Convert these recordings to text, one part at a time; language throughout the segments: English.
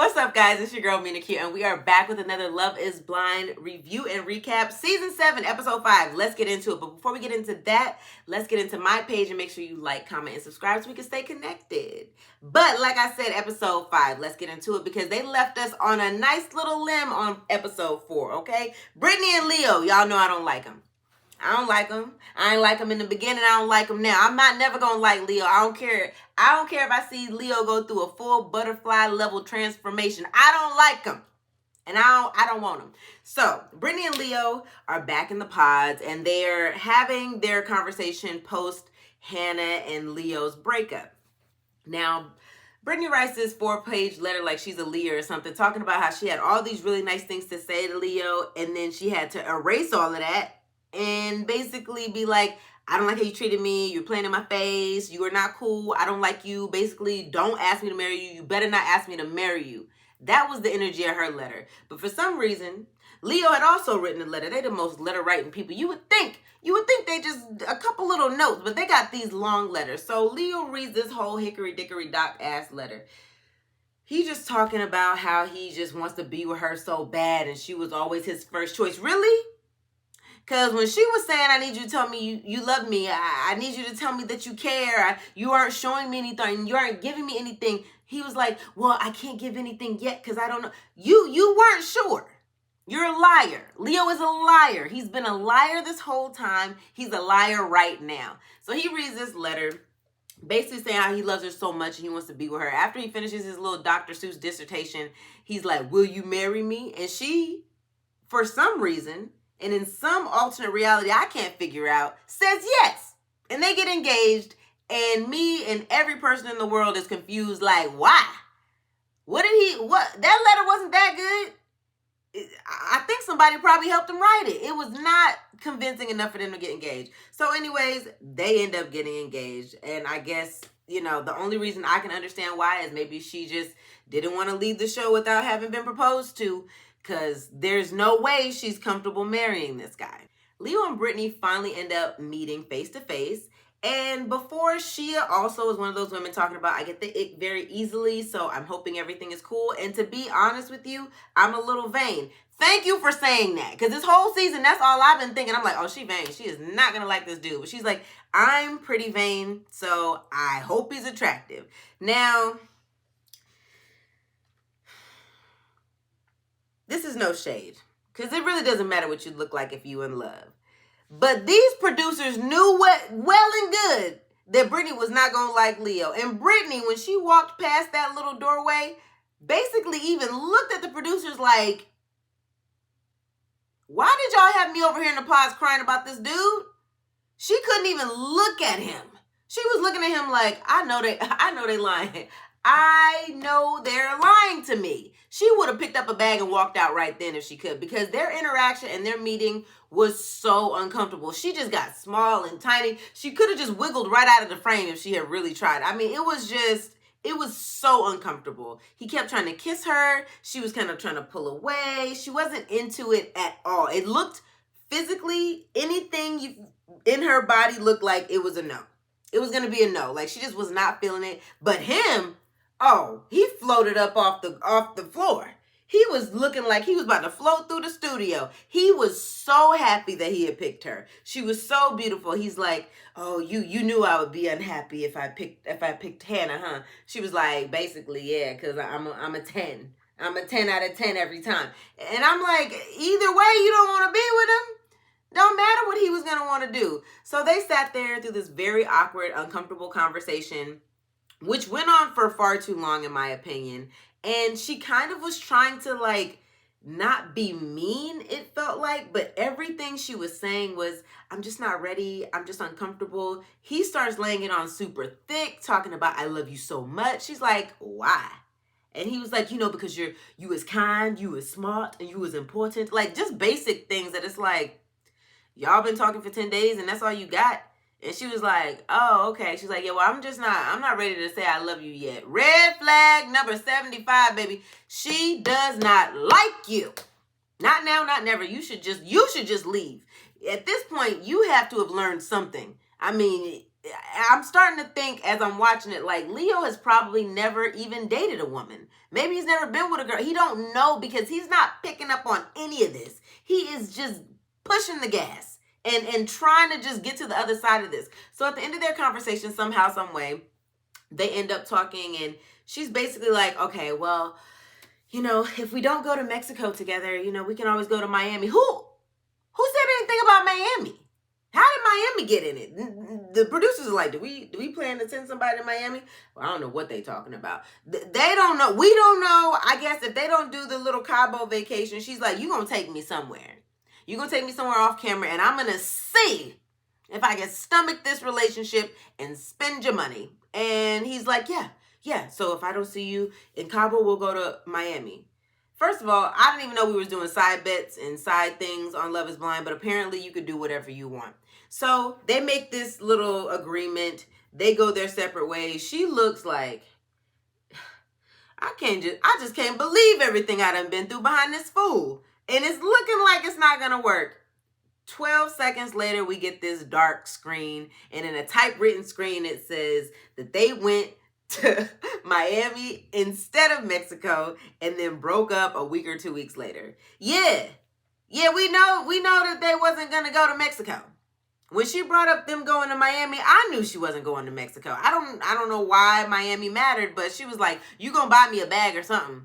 What's up, guys? It's your girl, Mina Q, and we are back with another Love is Blind review and recap. Season 7, Episode 5. Let's get into it. But before we get into that, let's get into my page and make sure you like, comment, and subscribe so we can stay connected. But like I said, Episode 5, let's get into it because they left us on a nice little limb on Episode 4, okay? Brittany and Leo, y'all know I don't like them. I don't like him. I ain't like him in the beginning. I don't like him now. I'm not never going to like Leo. I don't care. I don't care if I see Leo go through a full butterfly level transformation. I don't like him. And I don't want him. So, Brittany and Leo are back in the pods and they're having their conversation post Hannah and Leo's breakup. Now, Brittany writes this 4-page letter like she's a Leo or something, talking about how she had all these really nice things to say to Leo and then she had to erase all of that and basically be like, I don't like how you treated me. You're playing in my face. You are not cool. I don't like you. Basically, don't ask me to marry you. You better not ask me to marry you. That was the energy of her letter. But for some reason, Leo had also written a letter. They're the most letter-writing people. You would think they just a couple little notes, but they got these long letters. So Leo reads this whole hickory-dickory-dock ass letter. He's just talking about how he just wants to be with her so bad and she was always his first choice. Really? Because when she was saying, I need you to tell me you love me, I need you to tell me that you care, you aren't showing me anything, you aren't giving me anything, he was like, well, I can't give anything yet because I don't know. You weren't sure. You're a liar. Leo is a liar. He's been a liar this whole time. He's a liar right now. So he reads this letter basically saying how he loves her so much and he wants to be with her. After he finishes his little Dr. Seuss dissertation, he's like, will you marry me? And she, for some reason, and in some alternate reality I can't figure out, says yes. And they get engaged, and me and every person in the world is confused, like, why? What? That letter wasn't that good? I think somebody probably helped him write it. It was not convincing enough for them to get engaged. So anyways, they end up getting engaged. And I guess, the only reason I can understand why is maybe she just didn't want to leave the show without having been proposed to. Because there's no way she's comfortable marrying this guy. Leo and Brittany finally end up meeting face to face. And before, Shia also is one of those women talking about, I get the ick very easily, so I'm hoping everything is cool. And to be honest with you, I'm a little vain. Thank you for saying that. Because this whole season, that's all I've been thinking. I'm like, oh, she vain. She is not going to like this dude. But she's like, I'm pretty vain, so I hope he's attractive. Now, this is no shade, because it really doesn't matter what you look like if you in love. But these producers knew well and good that Brittany was not going to like Leo. And Brittany, when she walked past that little doorway, basically even looked at the producers like, why did y'all have me over here in the pods crying about this dude? She couldn't even look at him. She was looking at him like, I know they lying. I know they're lying to me. She would have picked up a bag and walked out right then if she could, because their interaction and their meeting was so uncomfortable. She just got small and tiny. She could have just wiggled right out of the frame if she had really tried. I mean, it was so uncomfortable. He kept trying to kiss her. She was kind of trying to pull away. She wasn't into it at all. It looked physically, anything in her body looked like it was a no. It was going to be a no. Like, she just was not feeling it. But him, oh, he floated up off the floor. He was looking like he was about to float through the studio. He was so happy that he had picked her. She was so beautiful. He's like, oh, you knew I would be unhappy if I picked Hannah, huh? She was like, basically, yeah, because I'm a 10. I'm a 10 out of 10 every time. And I'm like, either way, you don't want to be with him. Don't matter what he was going to want to do. So they sat there through this very awkward, uncomfortable conversation, which went on for far too long, in my opinion. And she kind of was trying to, like, not be mean, it felt like. But everything she was saying was, I'm just not ready. I'm just uncomfortable. He starts laying it on super thick, talking about, I love you so much. She's like, why? And he was like, because you was kind, you was smart, and you was important. Like, just basic things that it's like, y'all been talking for 10 days and that's all you got? And she was like, oh, okay. She's like, yeah, well, I'm not ready to say I love you yet. Red flag number 75, baby. She does not like you. Not now, not never. You should just leave. At this point, you have to have learned something. I mean, I'm starting to think as I'm watching it, like Leo has probably never even dated a woman. Maybe he's never been with a girl. He don't know because he's not picking up on any of this. He is just pushing the gas and trying to just get to the other side of this. So at the end of their conversation, somehow, some way, they end up talking, and she's basically like, okay, well, if we don't go to Mexico together, we can always go to Miami. Who said anything about Miami? How did Miami get in it? The producers are like, do we plan to send somebody to Miami? Well, I don't know what they talking about. They don't know. We don't know. I guess if they don't do the little Cabo vacation, she's like, you going to take me somewhere. You're going to take me somewhere off camera, and I'm going to see if I can stomach this relationship and spend your money. And he's like, yeah. So if I don't see you in Cabo, we'll go to Miami. First of all, I didn't even know we was doing side bets and side things on Love is Blind, but apparently you could do whatever you want. So they make this little agreement. They go their separate ways. She looks like, I just can't believe everything I done been through behind this fool. And it's looking like it's not going to work. 12 seconds later, we get this dark screen. And in a typewritten screen, it says that they went to Miami instead of Mexico and then broke up a week or 2 weeks later. Yeah, we know that they wasn't going to go to Mexico. When she brought up them going to Miami, I knew she wasn't going to Mexico. I don't know why Miami mattered, but she was like, you going to buy me a bag or something.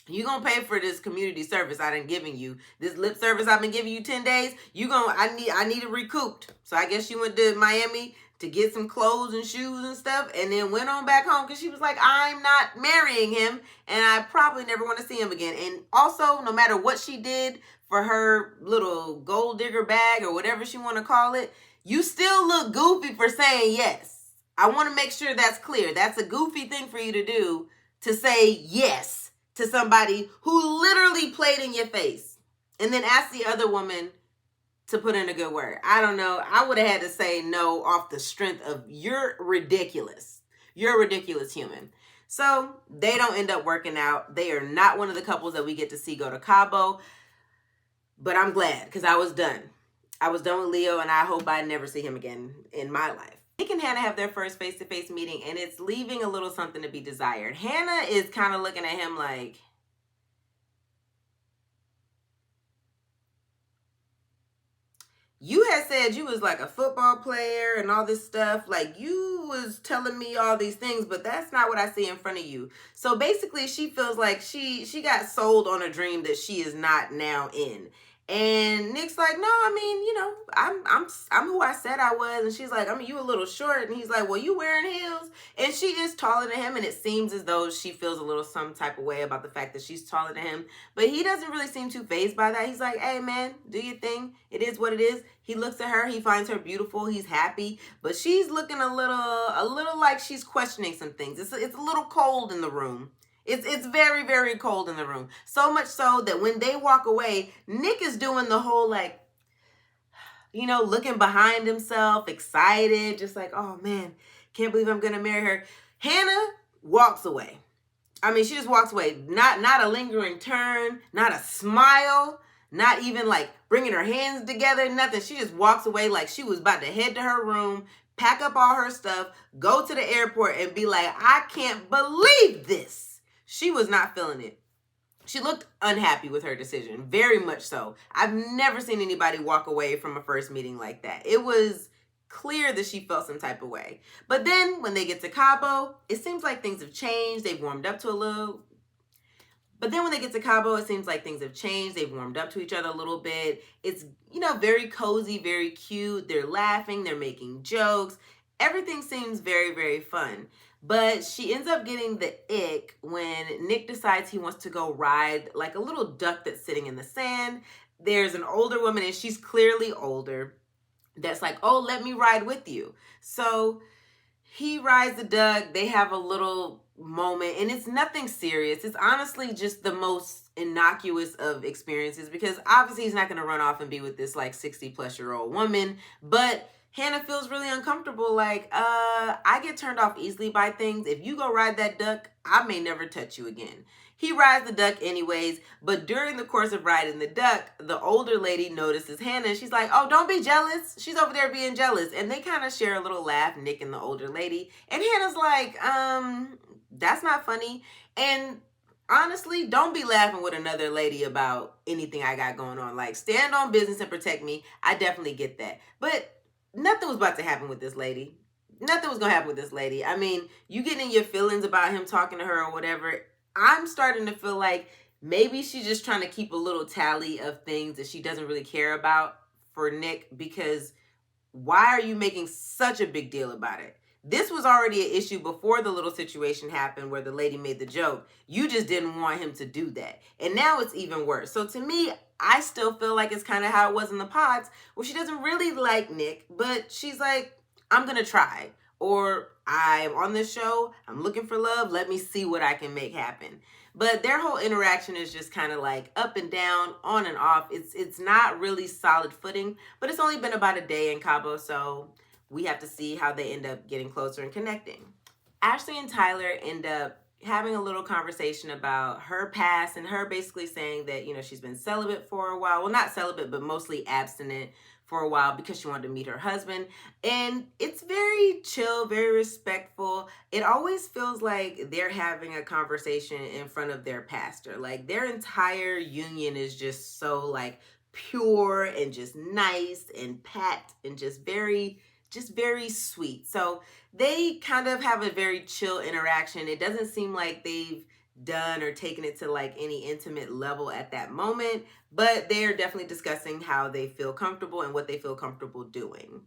You going to pay for this community service I done given you. This lip service I've been giving you 10 days. I need it recouped. So I guess she went to Miami to get some clothes and shoes and stuff, and then went on back home because she was like, I'm not marrying him, and I probably never want to see him again. And also, no matter what she did for her little gold digger bag or whatever she want to call it, you still look goofy for saying yes. I want to make sure that's clear. That's a goofy thing for you to do, to say yes to somebody who literally played in your face and then ask the other woman to put in a good word. I don't know. I would have had to say no off the strength of you're ridiculous. You're a ridiculous human. So they don't end up working out. They are not one of the couples that we get to see go to Cabo. But I'm glad because I was done. I was done with Leo, and I hope I never see him again in my life. Nick and Hannah have their first face-to-face meeting, and it's leaving a little something to be desired. Hannah is kind of looking at him like, you had said you was like a football player and all this stuff. Like, you was telling me all these things, but that's not what I see in front of you. So basically, she feels like she got sold on a dream that she is not now in. And Nick's like, no, I mean, I'm who I said I was. And she's like, I mean, you a little short. And he's like, well, you wearing heels? And she is taller than him. And it seems as though she feels a little some type of way about the fact that she's taller than him. But he doesn't really seem too fazed by that. He's like, hey, man, do your thing. It is what it is. He looks at her. He finds her beautiful. He's happy. But she's looking a little like she's questioning some things. It's a little cold in the room. It's very, very cold in the room. So much so that when they walk away, Nick is doing the whole like, looking behind himself, excited, just like, oh man, can't believe I'm going to marry her. Hannah walks away. I mean, she just walks away. Not a lingering turn, not a smile, not even like bringing her hands together, nothing. She just walks away like she was about to head to her room, pack up all her stuff, go to the airport and be like, I can't believe this. She was not feeling it. She looked unhappy with her decision, very much so. I've never seen anybody walk away from a first meeting like that. It was clear that she felt some type of way. But then when they get to Cabo, it seems like things have changed. They've warmed up to a little. But then when they get to Cabo, it seems like things have changed. They've warmed up to each other a little bit. It's, very cozy, very cute. They're laughing. They're making jokes. Everything seems very, very fun. But she ends up getting the ick when Nick decides he wants to go ride like a little duck that's sitting in the sand. There's an older woman, and she's clearly older, that's like, oh, let me ride with you. So he rides the duck. They have a little moment, and it's nothing serious. It's honestly just the most innocuous of experiences because obviously he's not going to run off and be with this like 60-plus-year-old woman. But Hannah feels really uncomfortable. Like, I get turned off easily by things. If you go ride that duck, I may never touch you again. He rides the duck anyways, but during the course of riding the duck, the older lady notices Hannah and she's like, oh, don't be jealous. She's over there being jealous. And they kind of share a little laugh, Nick and the older lady. And Hannah's like, that's not funny. And honestly, don't be laughing with another lady about anything I got going on. Like, stand on business and protect me. I definitely get that. But nothing was about to happen with this lady. Nothing was going to happen with this lady. I mean, you getting in your feelings about him talking to her or whatever. I'm starting to feel like maybe she's just trying to keep a little tally of things that she doesn't really care about for Nick, because why are you making such a big deal about it? This was already an issue before the little situation happened where the lady made the joke. You just didn't want him to do that. And now it's even worse. So to me, I still feel like it's kind of how it was in the pods, where she doesn't really like Nick, but she's like, I'm going to try. Or I'm on this show, I'm looking for love, let me see what I can make happen. But their whole interaction is just kind of like up and down, on and off. It's not really solid footing, but it's only been about a day in Cabo, so we have to see how they end up getting closer and connecting. Ashley and Tyler end up having a little conversation about her past and her basically saying that, you know, she's been celibate for a while. Well, not celibate, but mostly abstinent for a while because she wanted to meet her husband. And it's very chill, very respectful. It always feels like they're having a conversation in front of their pastor. Like, their entire union is just so like pure and just nice and pat and just very sweet. So they kind of have a very chill interaction. It doesn't seem like they've done or taken it to like any intimate level at that moment, but they're definitely discussing how they feel comfortable and what they feel comfortable doing.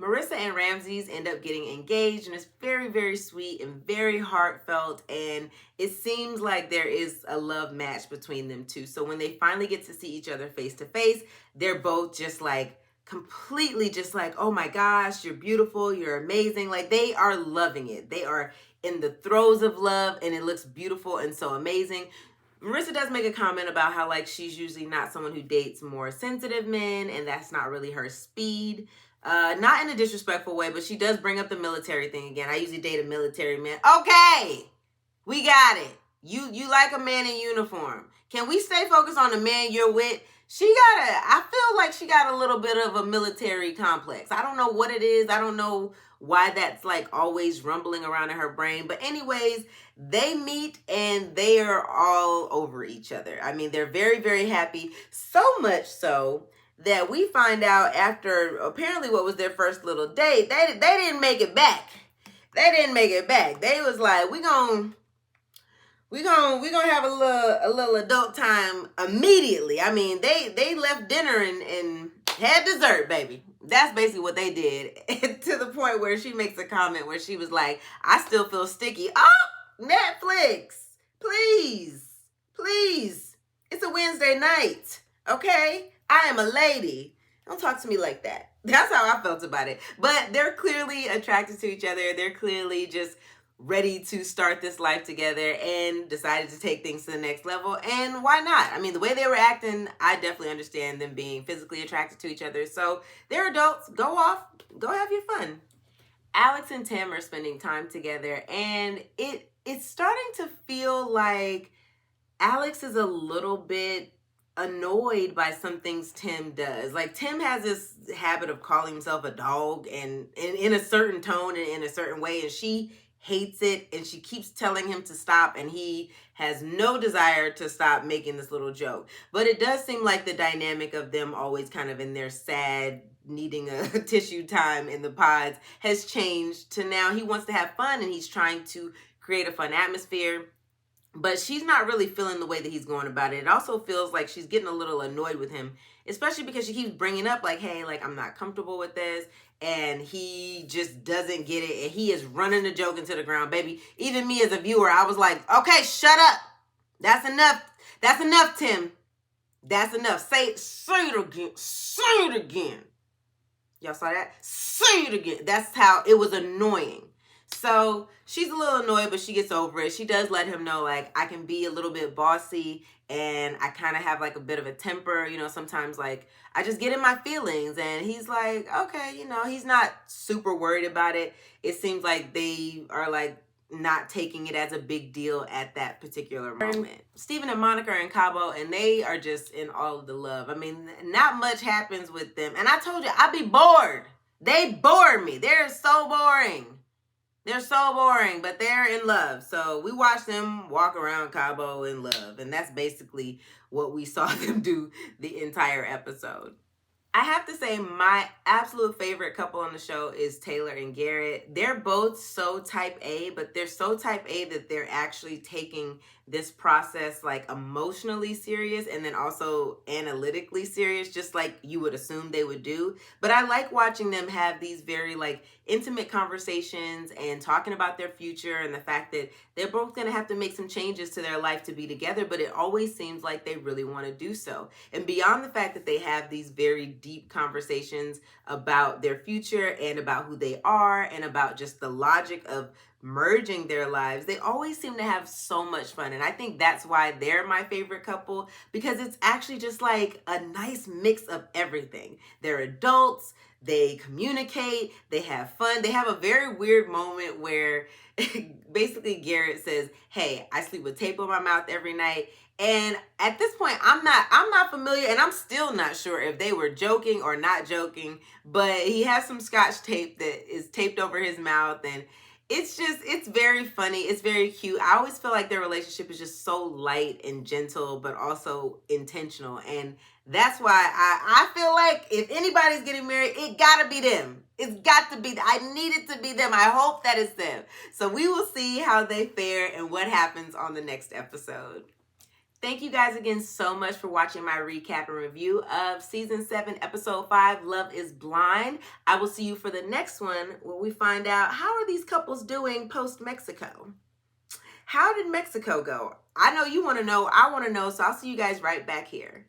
Marissa and Ramses end up getting engaged, and it's very, very sweet and very heartfelt, and it seems like there is a love match between them two. So when they finally get to see each other face to face, they're both just like completely just like, oh my gosh, you're beautiful, you're amazing. Like, they are loving it. They are in the throes of love, and it looks beautiful and so amazing. Marissa does make a comment about how like she's usually not someone who dates more sensitive men, and that's not really her speed. Not in a disrespectful way, but she does bring up the military thing again. I usually date a military man. Okay, we got it. You like a man in uniform. Can we stay focused on the man you're with? I feel like she got a little bit of a military complex. I don't know what it is. I don't know why that's like always rumbling around in her brain. But anyways, they meet and they are all over each other. I mean, they're very, very happy. So much so that we find out after apparently what was their first little date, they didn't make it back. They didn't make it back. They was like, we gonna have a little adult time immediately. I mean, they left dinner and had dessert, baby. That's basically what they did. To the point where she makes a comment where she was like, I still feel sticky. Oh, Netflix, please. It's a Wednesday night, okay? I am a lady. Don't talk to me like that. That's how I felt about it. But they're clearly attracted to each other. They're clearly just ready to start this life together and decided to take things to the next level. And why not? I mean, the way they were acting, I definitely understand them being physically attracted to each other. So they're adults. Go off. Go have your fun. Alex and Tim are spending time together, and it's starting to feel like Alex is a little bit annoyed by some things Tim does. Like, Tim has this habit of calling himself a dog and in a certain tone and in a certain way, and she hates it, and she keeps telling him to stop, and he has no desire to stop making this little joke. But it does seem like the dynamic of them always kind of in their sad, needing a tissue time in the pods has changed to now he wants to have fun, and he's trying to create a fun atmosphere. But she's not really feeling the way that he's going about it. It also feels like she's getting a little annoyed with him, especially because she keeps bringing up like, hey, like, I'm not comfortable with this. And he just doesn't get it. And he is running the joke into the ground, baby. Even me as a viewer, I was like, okay, shut up. That's enough. That's enough, Tim. That's enough. Say it again. Say it again. Y'all saw that? Say it again. That's how it was annoying. So she's a little annoyed, but she gets over it. She does let him know, like, I can be a little bit bossy, and I kind of have like a bit of a temper, you know, sometimes like I just get in my feelings. And he's like, okay, you know, he's not super worried about it. It seems like they are like not taking it as a big deal at that particular moment. Steven and Monica are in Cabo, and they are just in all of the love. I mean, not much happens with them. And I told you, I'd be bored. They bore me. They're so boring. They're so boring, but they're in love. So we watched them walk around Cabo in love. And that's basically what we saw them do the entire episode. I have to say my absolute favorite couple on the show is Taylor and Garrett. They're both so type A, but they're so type A that they're actually taking this process like emotionally serious and then also analytically serious, just like you would assume they would do. But I like watching them have these very like intimate conversations and talking about their future and the fact that they're both going to have to make some changes to their life to be together, but it always seems like they really want to do so. And beyond the fact that they have these very deep conversations about their future and about who they are and about just the logic of merging their lives, they always seem to have so much fun. And I think that's why they're my favorite couple, because it's actually just like a nice mix of everything. They're adults, they communicate, they have fun. They have a very weird moment where basically Garrett says, "Hey, I sleep with tape on my mouth every night." And at this point, I'm not familiar, and I'm still not sure if they were joking or not joking, but he has some scotch tape that is taped over his mouth, and it's very funny. It's very cute. I always feel like their relationship is just so light and gentle, but also intentional. And that's why I feel like if anybody's getting married, it gotta be them. It's got to be, I need it to be them. I hope that it's them. So we will see how they fare and what happens on the next episode. Thank you guys again so much for watching my recap and review of Season 7, Episode 5, Love is Blind. I will see you for the next one where we find out how are these couples doing post-Mexico. How did Mexico go? I know you want to know. I want to know, so I'll see you guys right back here.